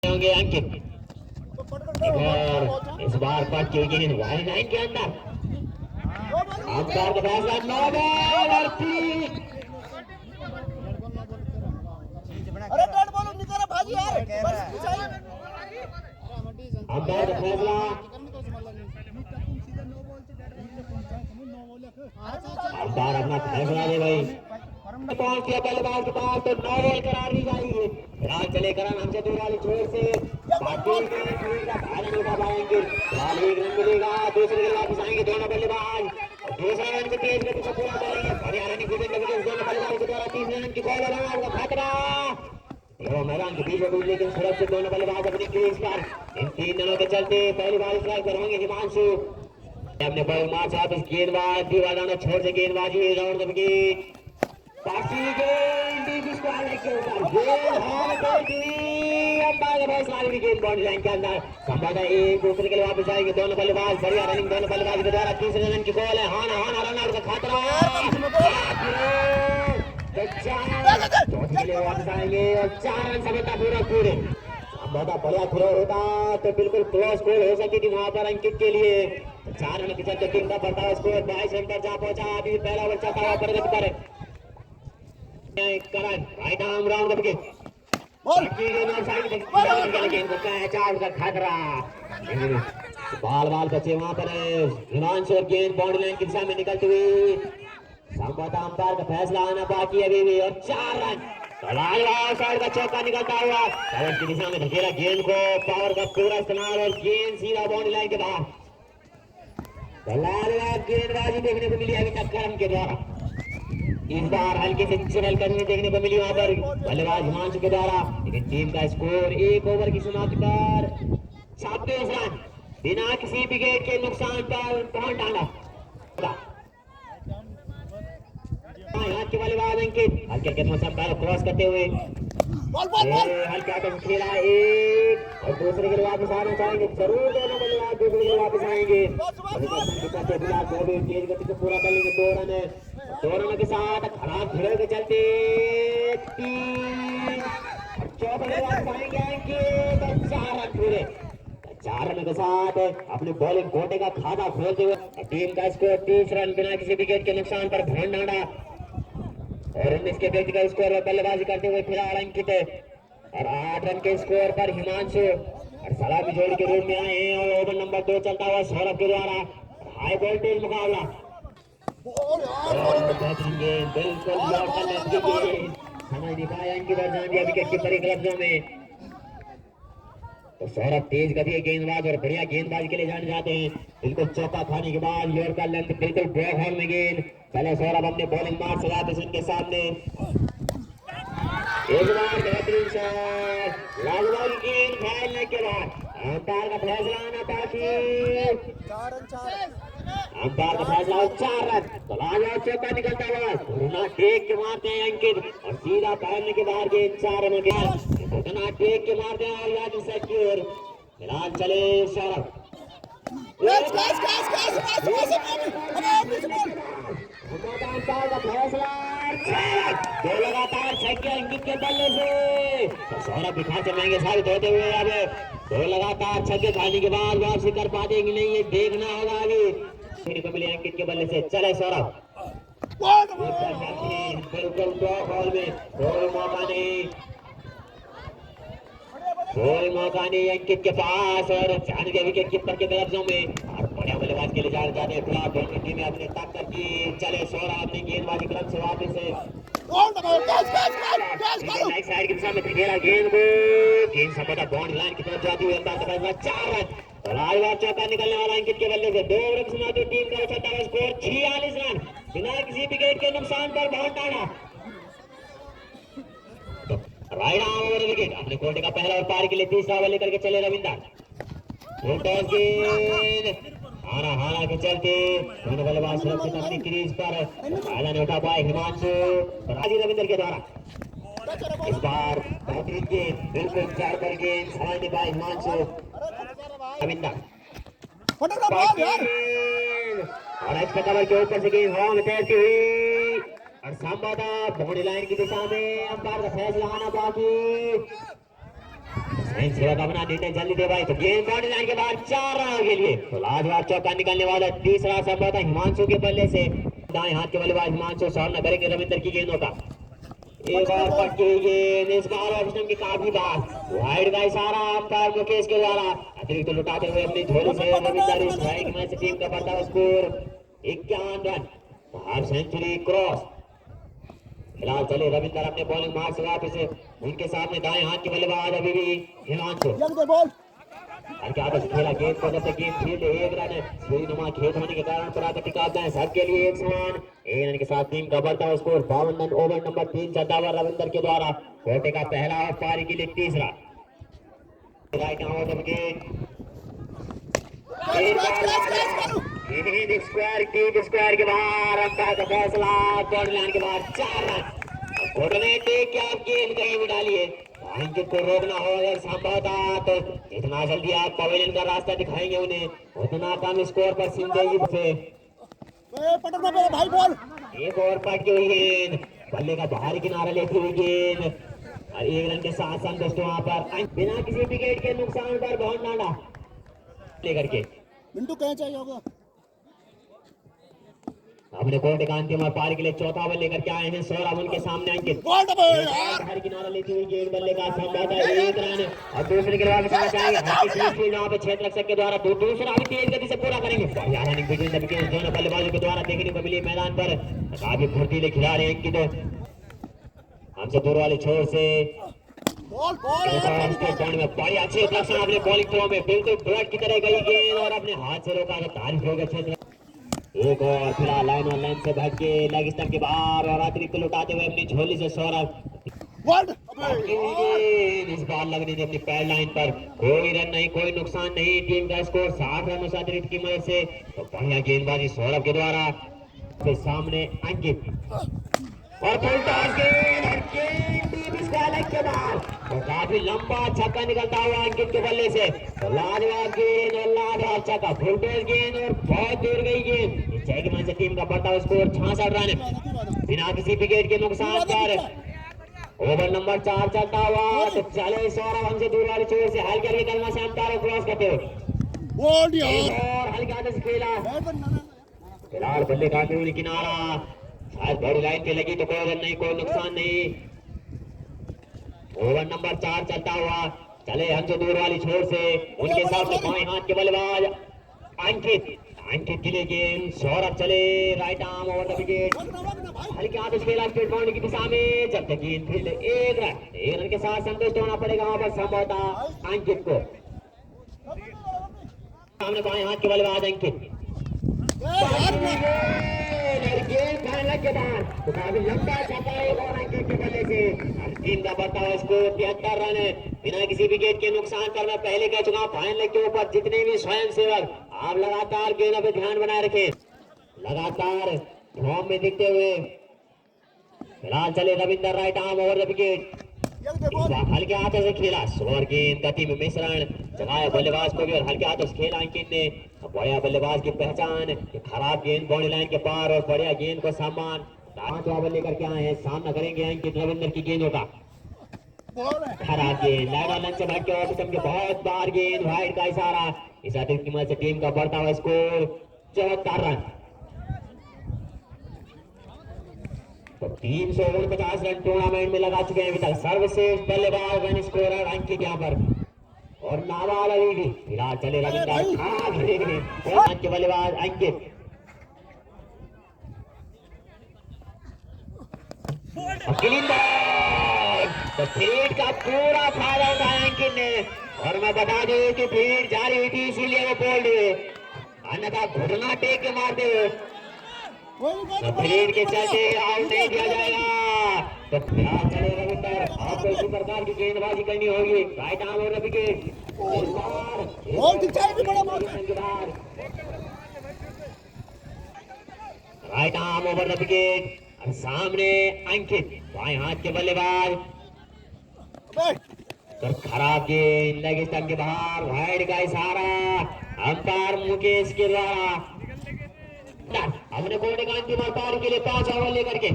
होंगे अंकित। और इस बार पट की गेंद वाली लाइन के अंदर अंपायर का फैसला नो बॉल और 3। अरे डेड बॉल निकल रहा भाजी यार अंपायर का फैसला अंपायर अपना फैसला दे भाई। पहुंच गया बल्लेबाज के पास तो 9 बॉल करार दी जाएगी। फिलहाल चले करन हमसे दूर वाली छोर से बाकी के शरीर का भाला नहीं उठा पाएंगे। फिलहाल एक रन मिलेगा, दूसरे के वापस आएंगे दोनों बल्लेबाज। दूसरा रन को तेज गति से पूरा करेंगे हरियाणा की गोविंद विकेट दोनों बल्लेबाज के द्वारा। तीसरे रन की बॉल का खतरा देखो मैदान के बीच में, लेकिन सुरक्षित दोनों बल्लेबाज अपनी क्रीज पर। इन 3 रनों के चलते पहली बार स्ट्राइक पर होंगे हिमांशु। अपने बॉल मार साथ इस गेंदबाज दीवाना छोड़ से गेंदबाजी राउंड द विकेट पासी गेंद डीप स्क्वायर के ऊपर गेंद हार कर दी। अंपायर का फैसला विकेट बाउंड्री लाइन के अंदर। संभवतः एक दूसरे के लिए वापस आएंगे दोनों बल्लेबाज। बढ़िया रनिंग दोनों बल्लेबाज के द्वारा। तीसरे रन की बॉल है हाना हाना रन आउट का खतरा। चौथे के लिए वापस आएंगे और 4 रन सफलता पूरा पूरे। संभवतः बढ़िया थ्रो होता तो बिल्कुल क्लोज स्कोर हो सकती थी वहां पर अंकित के लिए। 4 रन के चलते टीम का बढ़ता स्कोर 22 रन पर जा पहुंचा। अभी पहला ओवर चलता हुआ प्रगति करे Karan right arm round the wicket ball गेंद को कैच आउट का खतरा। बाल बचे वहां पर हिमांशु और गेंद बाउंड्री लाइन की दिशा में निकलती हुई। संभवतः अंपायर का फैसला आना बाकी अभी भी और 4 रन। साइड का चौका निकलता हुआ पावर की दिशा में धकेला गेंद को। पावर का पूरा इस्तेमाल और गेंद सीधा बाउंड्री लाइन के बाहर। गेंदबाजी देखने को मिली अभी तक करन के द्वारा। इस बार हल्के से चल करने देखने को मिली वहां पर बल्लेबाज हिमांशु के द्वारा। लेकिन टीम का स्कोर 1 ओवर की समाप्ति पर 26 रन बिना किसी विकेट के नुकसान पर पहुंच डाला। हाथ के बल्लेबाज अंकित हल्के के मौसम पर क्रॉस करते हुए हल्का खेला एक और दूसरे के लिए वापस आना चाहेंगे जरूर। दोनों बल्लेबाज दूसरे के लिए वापस आएंगे। तेज गति से पूरा कर लेंगे 2 रन है। 2 रनों के साथ खराब खेल के चलते 3 चौथे के लिए वापस आएंगे अंकित 4 रन पूरे। 4 रन के साथ अपने बॉलिंग कोटे का खाता खोलते हुए टीम का स्कोर 30 रन बिना किसी विकेट के नुकसान पर भोन डाला। और 19 के व्यक्तिगत स्कोर पर बल्लेबाजी करते हुए फिलहाल अंकित और 8 रन के स्कोर पर हिमांशु और सलामी जोड़ी के रूप में आए हैं। और ओवर नंबर 2 चलता हुआ सौरभ के द्वारा हाई वोल्टेज मुकाबला। बिल्कुल समझ नहीं पाया अंकित और जान दिया विकेट की परिकल्पना में। तो सौरभ तेज गति के गेंदबाज और बढ़िया गेंदबाज के लिए जाने जाते हैं। बिल्कुल चौका खाने के बाद योर का लेंथ बिल्कुल ब्लॉक हॉल में गेंद। पहले सौरभ अपने बॉलिंग मार्क से जाते उनके सामने एक बार बेहतरीन शॉट लागू गेंद फैलने के बाद अंपायर का फैसला आना बाकी। अंपायर का फैसला 4 रन। तो लाजवाब चौका निकलता हुआ घुना टेक के मारते हैं अंकित और सीधा फैलने के बाद गेंद 4 रनों के घुना टेक के मारते हैं और याद सेक्योर। फिलहाल चले सौरभ का फैसला 2 लगातार छक्के अंकित के बल्ले से। तो सौरभ भी खासे महंगे साबित होते हुए अब 2 लगातार छक्के खाने के बाद वापसी कर पाते कि नहीं ये देखना होगा अभी को मिले अंकित के बल्ले से। चले सौरभ बिल्कुल ब्लॉक हॉल में कोई मौका नहीं अंकित के पास और जाने के विकेट कीपर के तरफों में और बढ़िया बल्लेबाज के लिए जाते हैं। फिलहाल दोनों टीमें अपने ताकत की। चले सौरभ अपनी गेंदबाजी क्रम से वापस से साइड की दिशा में खेला गेंद को गेंद संभवतः बाउंड्री लाइन की तरफ जाती हुई 4 रन। और लाजवाब चौका निकलने वाला अंकित के बल्ले से 2 ओवर की समाप्ति टीम का उछलता हुआ स्कोर 46 रन बिना किसी विकेट के नुकसान पर बहुत डाला। राइट आर्म ओवर विकेट अपने कोटे का पहला और पार के लिए तीसरा ओवर लेकर के चले रविंदर। हारा के चलते दोनों बल्लेबाज सुरक्षित अपनी क्रीज पर फायदा नहीं उठा पाए हिमांशु राजी रविंदर के द्वारा। इस बार बेहतरीन गेंद बिल्कुल चार पर गेंद सवाल नहीं पाए हिमांशु रविंदर और कवर के ऊपर से गेंद हवा में तैरती हुई और संभवतः बाउंड्री लाइन की दिशा में अंपायर का फैसला आना बाकी। सेवक अपना निर्णय जल्दी दे भाई। तो गेंद बाउंड्री लाइन के बाहर 4 रनों के लिए। तो लाजवाब चौका निकलने वाला तीसरा संभवतः हिमांशु के बल्ले से। दाएं हाथ के बल्लेबाज हिमांशु सामना करेंगे रविंद्र की गेंदों का। एक और पटकी गेंद इस बार ऑप्शन की काफी बार वाइड का इशारा अंपायर मुकेश के द्वारा। अतिरिक्त लुटाते हुए अपनी झोली से रविंद्र स्ट्राइक में से टीम का बढ़ता score 51 run. Half century cross. फिलहाल चले रविंद्र अपने बॉलिंग मार्क से वापस उनके सामने दाएं हाथ के बल्लेबाज अभी भी हिमांशु। हल्के हाथों से खेला गेंद को जब तक गेंद फील्ड 1 रन सूर्यनुमा खेत होने के कारण प्राकृतिक आपदाएं सबके लिए एक समान 1 रन के साथ टीम का बढ़ता स्कोर 52 रन। ओवर नंबर 3 चलता हुआ रविंद्र के द्वारा। कोटे का पहला और पारी के लिए तीसरा। राइट आउट विकेट स्क्वायर के बाहर अंपायर का फैसला। बॉर्डर लाइन के बाहर 4 रन। घोटने टेक के आप गेंद कहीं भी डालिए। अंकित को रोकना हो अगर संभव था तो जितना जल्दी आप पवेलियन का रास्ता दिखाएंगे उन्हें उतना कम स्कोर पर सिंधेगी से। भाई बॉल एक और पटकी हुई गेंद बल्ले का बाहरी किनारा लेती हुई गेंद और 1 रन के साथ संतुष्ट वहां पर बिना किसी विकेट के नुकसान पर बहुत डाला लेकर के मिंटू कहीं चाहिए होगा। अपने कोर्ट का अंतिम और पारी के लिए चौथा ओवर लेकर के आए हैं सौरभ। उनके सामने अंकित हर किनारा लेती हुई गेंद बल्ले का संभवतः 1 रन और दूसरे के बाद बताना चाहेंगे वहां पे क्षेत्र रक्षक के द्वारा दूसरा भी तेज गति से पूरा करेंगे। दोनों बल्लेबाजों के द्वारा देखने को मिली मैदान पर काफी फुर्तीले खिलाड़ी अंकित हमसे दूर वाले छोर से में बड़ी अच्छी उपलब्धि अपने बॉलिंग थ्रो में बिल्कुल ब्रेक की तरह गई गेंद और अपने हाथ से रोका तारीफ हो गया क्षेत्र। एक और फिलहाल लाइन और लाइन से भाग के लेग स्टंप के बाहर और अतिरिक्त लुटाते हुए अपनी झोली से सौरभ। इस बार लगने दी अपनी पैड लाइन पर कोई रन नहीं कोई नुकसान नहीं। टीम का स्कोर 60 रनों से अतिरिक्त की मदद से। तो बढ़िया गेंदबाजी सौरभ के द्वारा। फिर सामने अंकित और के बाद तो काफी लंबा छक्का निकलता हुआ अंकित के बल्ले से। तो लाजवाब गेंद और लाजवाब छक्का फुलटॉस गेंद और बहुत दूर गई गेंद। जय से टीम का बढ़ता स्कोर 66 रन बिना किसी विकेट के नुकसान पर। ओवर नंबर 4 चलता हुआ। तो चले सौरभ हमसे दूर वाले छोर से हल्के हल्के कदम से अंपायर को क्रॉस करते हुए और हल्के हाथों से खेला। फिलहाल बल्ले का किनारा शायद बड़ी लाइन पे लगी तो कोई रन नहीं कोई नुकसान नहीं। ओवर नंबर 4 चलता हुआ। चले हमसे दूर वाली छोर से उनके साथ बाएं हाथ के बल्लेबाज अंकित के लिए गेंद सौरभ चले right arm over the wicket. हल्के हाथ से खेला स्ट्रेट बाउंड्री की दिशा में जब तक गेंद फील्ड 1 रन के साथ संतुष्ट होना पड़ेगा वहां पर संभवतः अंकित को। सामने बाएं हाथ के बल्लेबाज अंकित के बाद तो काफी लंबा छक्का एक और अंकित के बल्ले से। टीम का बढ़ता हुआ स्कोर 73 रन बिना किसी विकेट के नुकसान पर। मैं पहले कह चुका फाइनल के ऊपर जितने भी स्वयं सेवक आप लगातार गेंदों पे ध्यान बनाए रखें लगातार फॉर्म में दिखते हुए। फिलहाल चले Ravindra right arm over the wicket. हल्के हाथों से खेला स्वर गेंद गति में मिश्रण जगाया बल्लेबाज को भी और हल्के हाथों से खेला अंकित ने। बढ़िया बल्लेबाज की पहचान खराब गेंद बाउंड्री लाइन के पार और बढ़िया गेंद को सम्मान। 5 ओवर लेकर के आए हैं सामना करेंगे अंकित रविंद्र की गेंदों का। खराब गेंद लाइन से भाग के ऑप्शन के बहुत बार गेंद वाइड का इशारा। इस अतिरिक्त की मदद से टीम का बढ़ता हुआ स्कोर 74 रन। तो 349 रन टूर्नामेंट में लगा चुके हैं अभी तक। सर्वश्रेष्ठ बल्लेबाज रन स्कोरर अंकित यहाँ पर और नाबाद अभी भी। फिलहाल चले रविंद्र के बल्लेबाज अंकित तो फील्ड का पूरा फायदा उठाया अंकित ने। और मैं बता दूं कि फील्ड जारी हुई थी इसीलिए वो बोल्ड हुए अन्यथा घुटना टेक के मारते हुए फील्ड के चलते आउट नहीं दिया जाएगा। तो फिलहाल चले रविंद्र आपको इसी प्रकार की गेंदबाजी करनी होगी। राइट आर्म और wicket right arm over the wicket. सामने अंकित बाएं हाथ के बल्लेबाज तो खराब गेंद लेग स्टंप के बाहर वाइड का इशारा अंपायर मुकेश के द्वारा। हमने कोर्ट का अंतिम पारी के लिए 5 ओवर लेकर के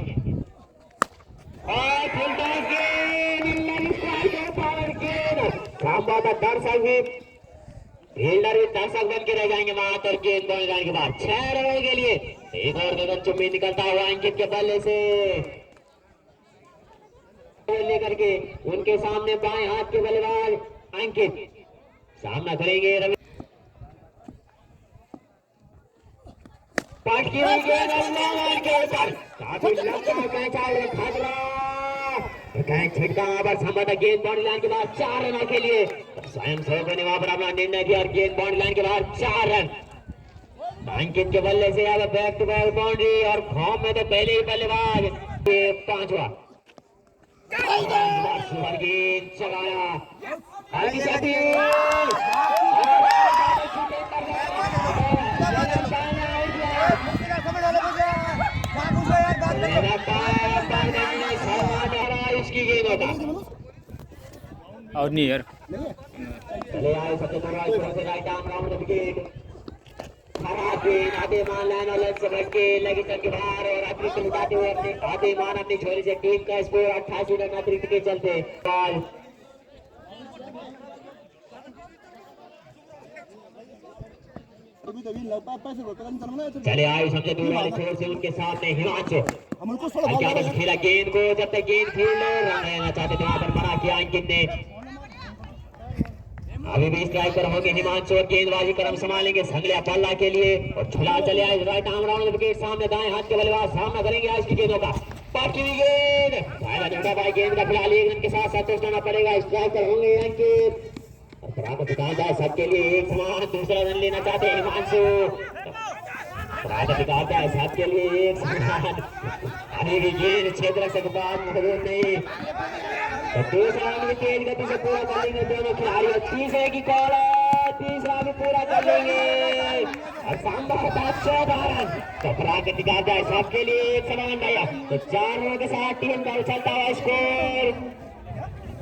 और संभवतः दर्शक भी फील्डर भी दर्शक बन के रह जाएंगे वहां पर गेंद बॉल जाने के बाद 6 रनों के लिए एक और गगन चुम्बी निकलता हुआ अंकित के बल्ले से लेकर के उनके सामने बाएं हाथ के बल्लेबाज अंकित सामना करेंगे रवि पाट की हुई गेंद अल्लाह के ऊपर काफी लंबा कैच आउट खतरा कैच छिटका पर संभवतः गेंद बाउंड्री लाइन के बाद 4 रनों के लिए स्वयं सेवकों ने वहां पर अपना निर्णय किया और गेंद बाउंड्री लाइन के बाद 4 रन अंकित के बल्ले से अब बैक टू बैक बाउंड्री और फॉर्म में तो पहले ही बल्लेबाज ये 5वां गेंद चलाया इसकी गेंद होता और नहीं यार चले आए सबसे पहले राइट आर्म राउंड विकेट खराब गेंद आधे मान लाइन और लेग से बढ़ के लगी सर के बाहर और अतिरिक्त लुटाते हुए अपने आधे मान अपनी झोली से टीम का स्कोर 88 रन अतिरिक्त के चलते बॉल चले आए सबसे दूर वाले छोर से उनके सामने हिमांशु खेला गेंद को जब तक गेंद खेल रन रहना चाहते थे वहां पर मना किया अंकित ने अभी भी स्ट्राइकर होंगे हिमांशु और गेंदबाजी क्रम संभालेंगे संगलिया पल्ला के लिए और छुला चले आए राइट आर्म राउंड विकेट सामने दाएं हाथ के बल्लेबाज सामना करेंगे आज की गेंदों का पार्टी गेंद गेंद का फिलहाल 1 रन के साथ संतोष करना पड़ेगा स्ट्राइकर होंगे अंकित सबके लिए एक समान दूसरा रन लेना चाहते हैं हिमांशु सबके लिए एक समान अभी भी गेंद क्षेत्र से मौजूद नहीं तो दूसरा रन भी तेज गति से पूरा कर लेंगे दोनों खिलाड़ी और तीसरे की कॉल तीसरा भी पूरा कर लेंगे और संभवतः 14 रन तो प्राकृतिक सबके लिए एक समान भैया तो 4 रनों के साथ टीम का उछलता हुआ स्कोर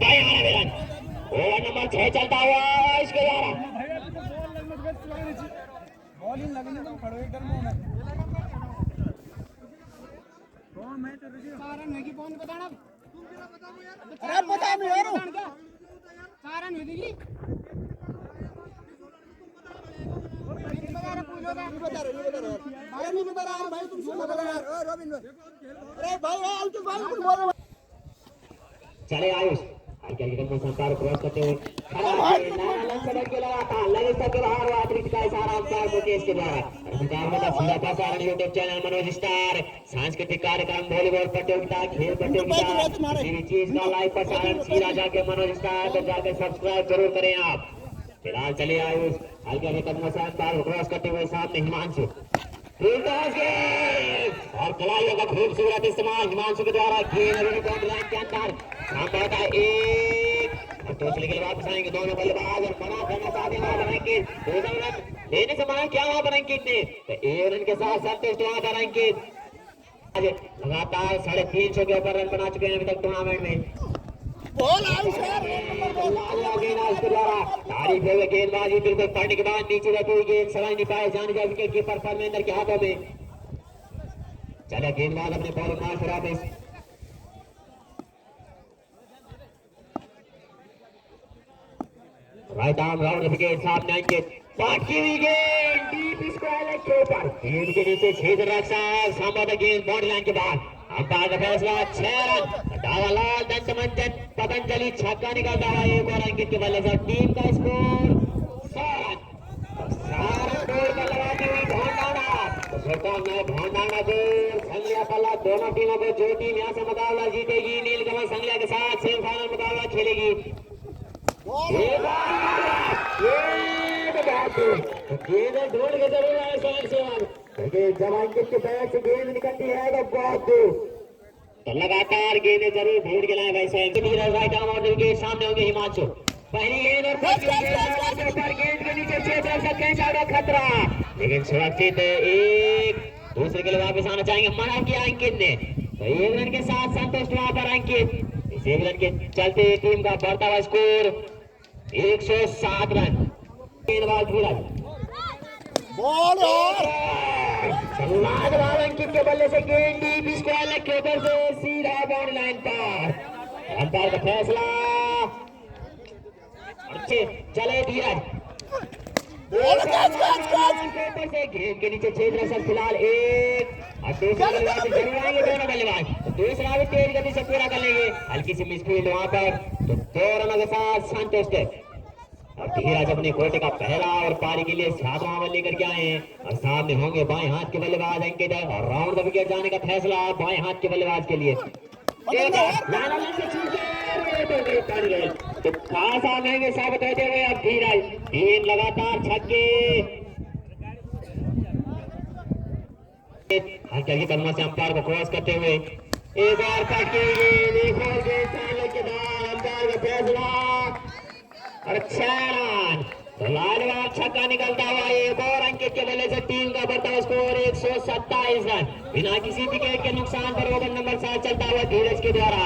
92 रन ओवर नंबर 6 चलता हुआ इसके द्वारा अरे पता नहीं यार चले आयुष संसार क्रॉस करते हुए यूट्यूब चैनल मनोज स्टार सांस्कृतिक कार्यक्रम वॉलीबॉल प्रतियोगिता खेल प्रतियोगिता किसी भी चीज का लाइव प्रसारण सीधा जाके मनोज स्टार तो जाकर सब्सक्राइब जरूर करें आप फिलहाल चले आयुष हल्के हल्के कदमों से क्रॉस करते हुए सामने हिमांशु और खिलाड़ियों का खूबसूरत इस्तेमाल हिमांशु के द्वारा लाइन के अंदर एक और दूसरे के लिए वापस आएंगे दोनों बल्लेबाज और मना करना चाहते हैं वहां पर लेने से मना क्या वहां पर अंकित ने तो 1 रन के साथ संतुष्ट वहां पर अंकित लगातार 350 के ऊपर रन बना चुके हैं अभी तक टूर्नामेंट में गेंदबाजी बिल्कुल पड़ने के बाद नीचे रहती हुई गेंद सवाई नहीं पाए जाने जाए विकेट कीपर परमेंद्र के हाथों में चले गेंदबाज अपने बॉल मार फिर वापस राइट आर्म राउंड विकेट सामने अंकित पाटकी हुई गेंद डीप स्क्वायर के ऊपर गेंद के नीचे छेद रक्षा संभवतः गेंद बाउंड्री लाइन के बाद अंपायर का फैसला 6 रन डावालाल दंत मंजन पतंजलि छक्का निकालता हुआ एक और अंकित के बल्ले से टीम का स्कोर 100 रन सारा स्कोर पर लगाती हुई भोंडाना को संगलिया पल्ला दोनों टीमों को जो टीम यहाँ से मुकाबला जीतेगी नीलकमल संगलिया के साथ सेमीफाइनल मुकाबला खेलेगी गेंद ढूंढ के जरूर आए स्वयं सेवक जब अंकित के बैट से गेंद निकलती है तो बहुत दूर तो लगातार गेंदें जरूर ढूंढ के लाए भाई स्वयं राइट आर्म और विकेट सामने होंगे हिमांशु पहली गेंद और गेंद के नीचे क्षेत्र खतरा लेकिन सुरक्षित एक दूसरे के लिए वापस आना चाहेंगे मना किया अंकित ने तो 1 रन के साथ संतुष्ट वहां पर अंकित इस 1 रन के चलते टीम का बढ़ता हुआ स्कोर 107 रन गेंदबाज धीरज बॉल अंकित के बल्ले से गेंद डीप स्क्वायर लेग के ऊपर से सीधा बाउंड्री लाइन पर अंपायर का फैसला चले धीरज बॉल कैच कैच कैच ऊपर से गेंद के नीचे छेद रसल फिलहाल एक और दूसरा बल्लेबाज जरूर आएंगे दोनों बल्लेबाज तो दूसरा भी तेज गति से पूरा कर लेंगे हल्की सी मिसफील्ड वहां पर तो 2 रनों के साथ संतोष थे और धीरज अपने कोटे का पहला और पारी के लिए 7वां ओवर लेकर के आए हैं और सामने होंगे बाएं हाथ के बल्लेबाज अंकित और राउंड द विकेट जाने का फैसला बाएं हाथ के बल्लेबाज के लिए तो खासा महंगे साबित होते हुए अब धीरज 3 लगातार छक्के हल्के हल्के कदमों से अंपायर को क्रॉस करते हुए एक और पटके एक और गेंद के बाद अंपायर का फैसला और 6 रन तो लाजवाब छक्का निकलता हुआ एक और अंकित के बल्ले से टीम का बढ़ता स्कोर 127 रन बिना किसी विकेट के नुकसान पर ओवर नंबर 7 चलता हुआ धीरज के द्वारा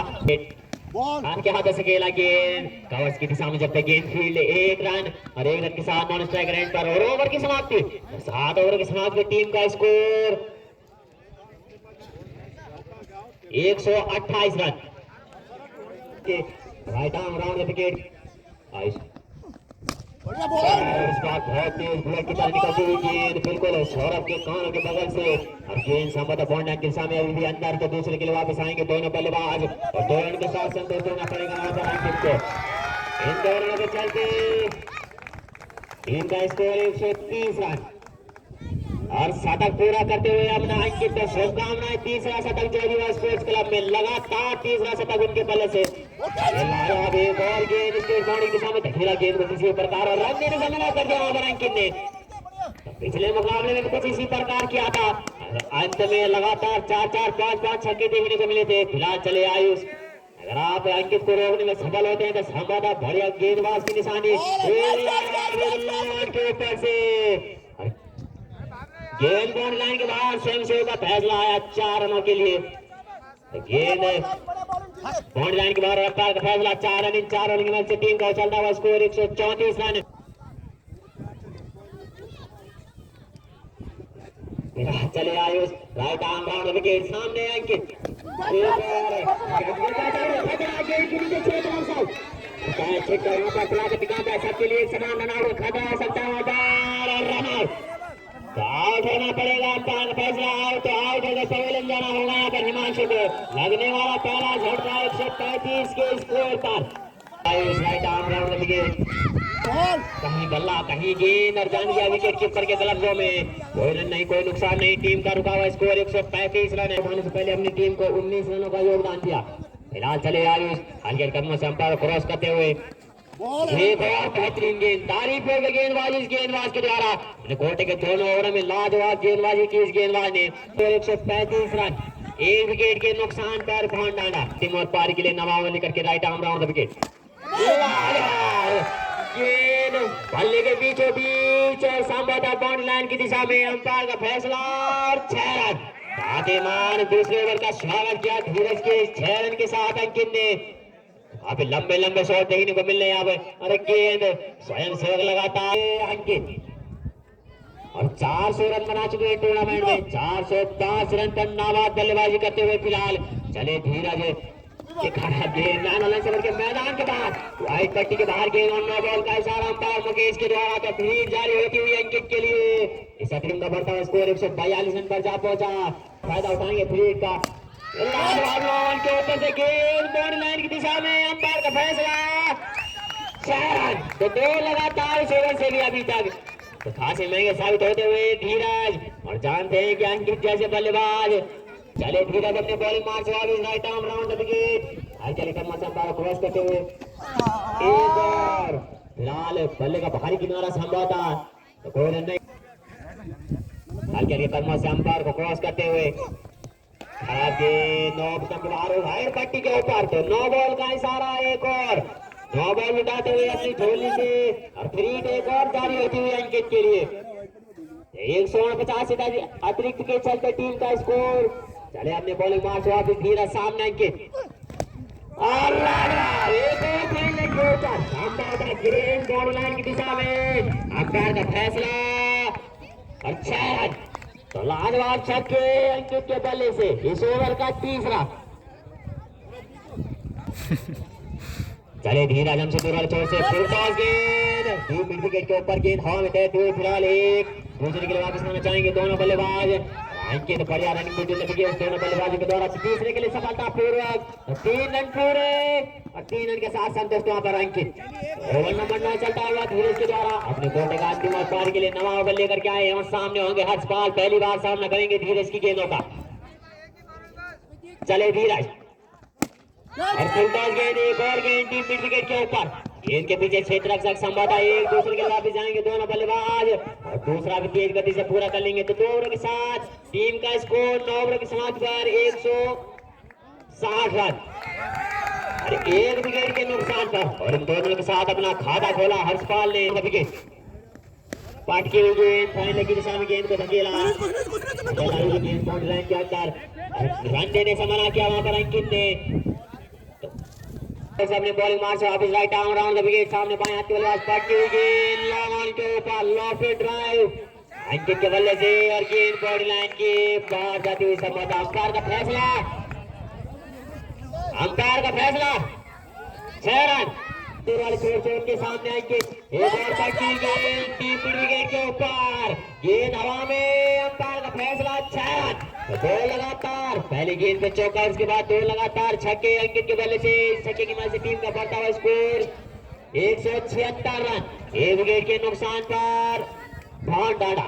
बॉल के हाथों से खेला गेंद कवर्स की दिशा में जब तक गेंद फील्ड 1 रन और 1 रन के साथ नॉन स्ट्राइक रेंज पर और ओवर की समाप्ति 7 ओवर की समाप्ति टीम का score 128 run right arm round the wicket बढ़िया बॉल इस बार बहुत तेज बुलेट की तरह निकलती हुई गेंद बिल्कुल सौरभ के कानों के बगल से और गेंद संभवतः पॉइंट लाइन के सामने अभी भी अंदर तो दूसरे के लिए वापस आएंगे दोनों बल्लेबाज और 2 रन के साथ संतोष देना पड़ेगा वहां पर अंकित को इन 2 रनों के चलते टीम का स्कोर 130 रन और शतक पूरा करते हुए अपना अंकित को शुभकामनाएं तीसरा शतक जोधीवा स्पोर्ट्स क्लब में लगातार तीसरा शतक उनके बल्ले से अब एक और गेंद स्टेट बाउंड्री के सामने धकेला गेंद को किसी प्रकार और रन देने से मना कर दिया वहां पर अंकित ने पिछले मुकाबले में कुछ इसी प्रकार किया था अंत में लगातार 4-4 5-5 छक्के देखने को मिले थे फिलहाल चले आयुष अगर आप अंकित को रोकने में सफल होते हैं तो संभवतः बढ़िया गेंदबाज की निशानी के ऊपर से गेंद बाउंड्री लाइन के बाहर स्वयं सेवक का फैसला आया 4 रनों के लिए गेंद बाउंड्री लाइन के बाहर रफ्तार का फैसला 4 रन इन 4 रन की मदद से टीम का चलता हुआ स्कोर 134 रन चले Ayush right arm round wicket सामने अंकित सबके लिए समान रन आउट खतरा हो सकता है आउट होना पड़ेगा अंपायर का फैसला आउट तो आउट होगा पवेलियन जाना होगा यहाँ पर हिमांशु को लगने वाला पहला झटका 135 के स्कोर पर Ayush right arm round wicket कहीं बल्ला कहीं गेंद और जान गया विकेट कीपर के ग्लव्सों में कोई रन नहीं कोई नुकसान नहीं टीम का रुका हुआ स्कोर 135 रन है होने से पहले अपनी टीम को 19 रनों का योगदान दिया फिलहाल चले आयुष हल्के कदमों से अंपायर क्रॉस करते हुए एक और बेहतरीन गेंद तारीफ होगी गेंदबाज इस गेंदबाज के द्वारा कोटे के दोनों ओवरों में लाजवाब गेंदबाजी की इस गेंदबाज ने तो 135 रन 1 विकेट के नुकसान पर पहुंच डाला टीम और पारी के लिए 9वां ओवर लेकर के राइट आर्म राउंड विकेट गेंद बल्ले के बीचों बीच संभवतः बाउंड्री लाइन की दिशा में अंपायर का फैसला और 6 रन फातेमान दूसरे ओवर का स्वागत किया धीरज के 6 रन के साथ अंकित ने यहाँ पे लंबे लंबे शॉट देखने को मिल रहे हैं यहाँ पे अरे गेंद स्वयं सेवक लगाता है अंकित और 400 रन बना चुके हैं टूर्नामेंट में 405 रन पर नाबाद बल्लेबाजी करते हुए फिलहाल चले धीरज के मैदान के बाहर व्हाइट पट्टी के बाहर गेंद और नो बॉल का इशारा अंपायर मुकेश के द्वारा तो फील्ड जारी होती हुई अंकित के लिए इस टीम का बढ़ता हुआ स्कोर 142 रन पर जा पहुंचा फायदा उठाएंगे फील्ड का के ऊपर से गेंद बाउंड्री लाइन की दिशा में अंपायर का फैसला 4 रन तो 2 लगातार इस ओवर से भी अभी तक तो खासे महंगे साबित होते हुए धीरज और जानते हैं कि अंकित जैसे बल्लेबाज चले धीरज अपने बॉलिंग मार्च राइट आर्म राउंड विकेट चले कदम से अंपायर क्रॉस करते हुए एक और फिलहाल बल्ले का बाहरी किनारा संभवता तो कोई रन नहीं हल्के कदम से अंपायर को क्रॉस करते हुए बाहर पट्टी के ऊपर तो 9 बॉल का इशारा एक और 9 बॉल उठाते हुए अपनी झोली से और फ्रीट एक और जारी होती हुई अंकित के लिए 149 से अतिरिक्त के चलते टीम का स्कोर चले अपने बॉलिंग मार्च वापस धीरज सामने अंकित और एक और खेलने के ऊपर ग्रीन बॉडी लाइन की दिशा में अंपायर का फैसला और 6 रन तो लाजवाब छक्के अंकित के बल्ले से इस ओवर का तीसरा चले धीरज हमसे दूर वाले छोर से फिर टॉस गेंद डीप मिड विकेट के ऊपर गेंद हवा में तैरते हुए फिलहाल एक दूसरे के लिए वापस आना चाहेंगे दोनों बल्लेबाज अंकित बढ़िया रनिंग में दोनों बल्लेबाजों के द्वारा तीसरे के लिए सफलता पूर्वक 3 रन पूरे और 3 रन के साथ संतुष्ट वहां पर अंकित ओवर नंबर 9 चलता हुआ धीरज के द्वारा अपने कोटे का अंतिम और पारी के लिए नवा ओवर लेकर के आए और सामने होंगे हर्षपाल पहली बार सामना करेंगे धीरज की गेंदों का चले धीरज और फुल टॉस गेंद एक और गेंद डीप मिड विकेट के ऊपर गेंद के पीछे क्षेत्र रक्षक संभाता एक दूसरे के वापस जाएंगे दोनों बल्लेबाज और दूसरा भी तेज गति से पूरा कर लेंगे तो 2 ओवरों के साथ टीम का स्कोर 9 ओवरों की समाप्ति पर 160 रन और 1 विकेट के नुकसान पर और इन दोनों के साथ अपना खाता खोला हर्षपाल ने विकेट पाटकी हुई गेंद फाइनल की दिशा में गेंद को धकेला गेंद बाउंड्री लाइन के अंदर रन देने से मना किया वहां पर अंकित ने अपने बॉलिंग मार से वापस right arm round the wicket सामने बाएं हाथ के बल्लेबाज पाटकी हुई गेंद लॉन्ग ऑन के ऊपर लॉफ्ट ड्राइव अंकित के बल्ले से और गेंद बॉडी लाइन के बाहर जाती हुई समझौता अंपायर का फैसला 6 रन दूर वाले छोर से उनके सामने अंकित एक और पाटकी गेंद डीप मिड विकेट के ऊपर गेंद हवा में अंपायर का फैसला 6 रन 2 लगातार पहली गेंद पे चौका उसके बाद 2 लगातार छक्के अंकित के बल्ले से छक्के की मदद से टीम का बढ़ता हुआ स्कोर 176 रन 1 विकेट के नुकसान पर भान डाडा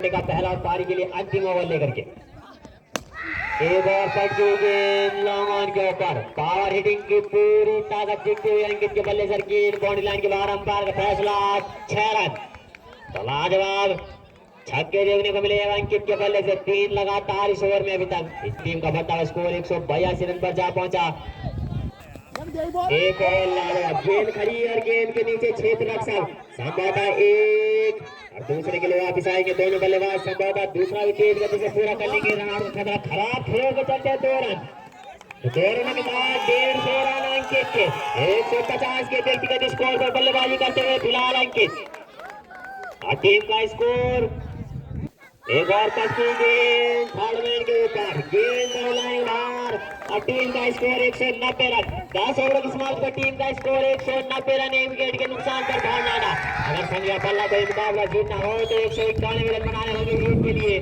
का पहला पारी के लिए अंतिम ओवर लेकर के एक और पटकी गेंद लॉन्ग ऑन के ऊपर पावर हिटिंग की पूरी ताकत दिखते हुए अंकित के बल्ले सर गेंद बाउंड्री लाइन के बाहर अंपायर का फैसला 6 रन तो लाजवाब छक्के देखने को मिले अंकित के बल्ले से 3 लगातार इस ओवर में अभी तक इस टीम का बढ़ता हुआ स्कोर 182 रन पर जा पहुंचा एक और लाजवाब गेंद खड़ी और गेंद के नीचे क्षेत्र रक्षक संभवता एक और दूसरे के लिए वापिस आएंगे दोनों बल्लेबाज संभवता दूसरा भी तेज गति से पूरा कर लेंगे रन आउट का खतरा खराब खेल के चलते 2 रन 2 रन के बाद 150 रन अंकित के 150 के व्यक्तिगत स्कोर पर बल्लेबाजी करते हुए फिलहाल अंकित और टीम का स्कोर एक और पटकी गेंद थर्ड मैन के ऊपर गेंद लाइन बाहर और टीम का स्कोर 190 रन 10 ओवर की समाप्ति पर टीम का स्कोर 190 रन 1 विकेट के नुकसान पर भान डाला अगर संजय पल्ला को मुकाबला जीतना हो तो 191 रन बनाने होंगे जीत के लिए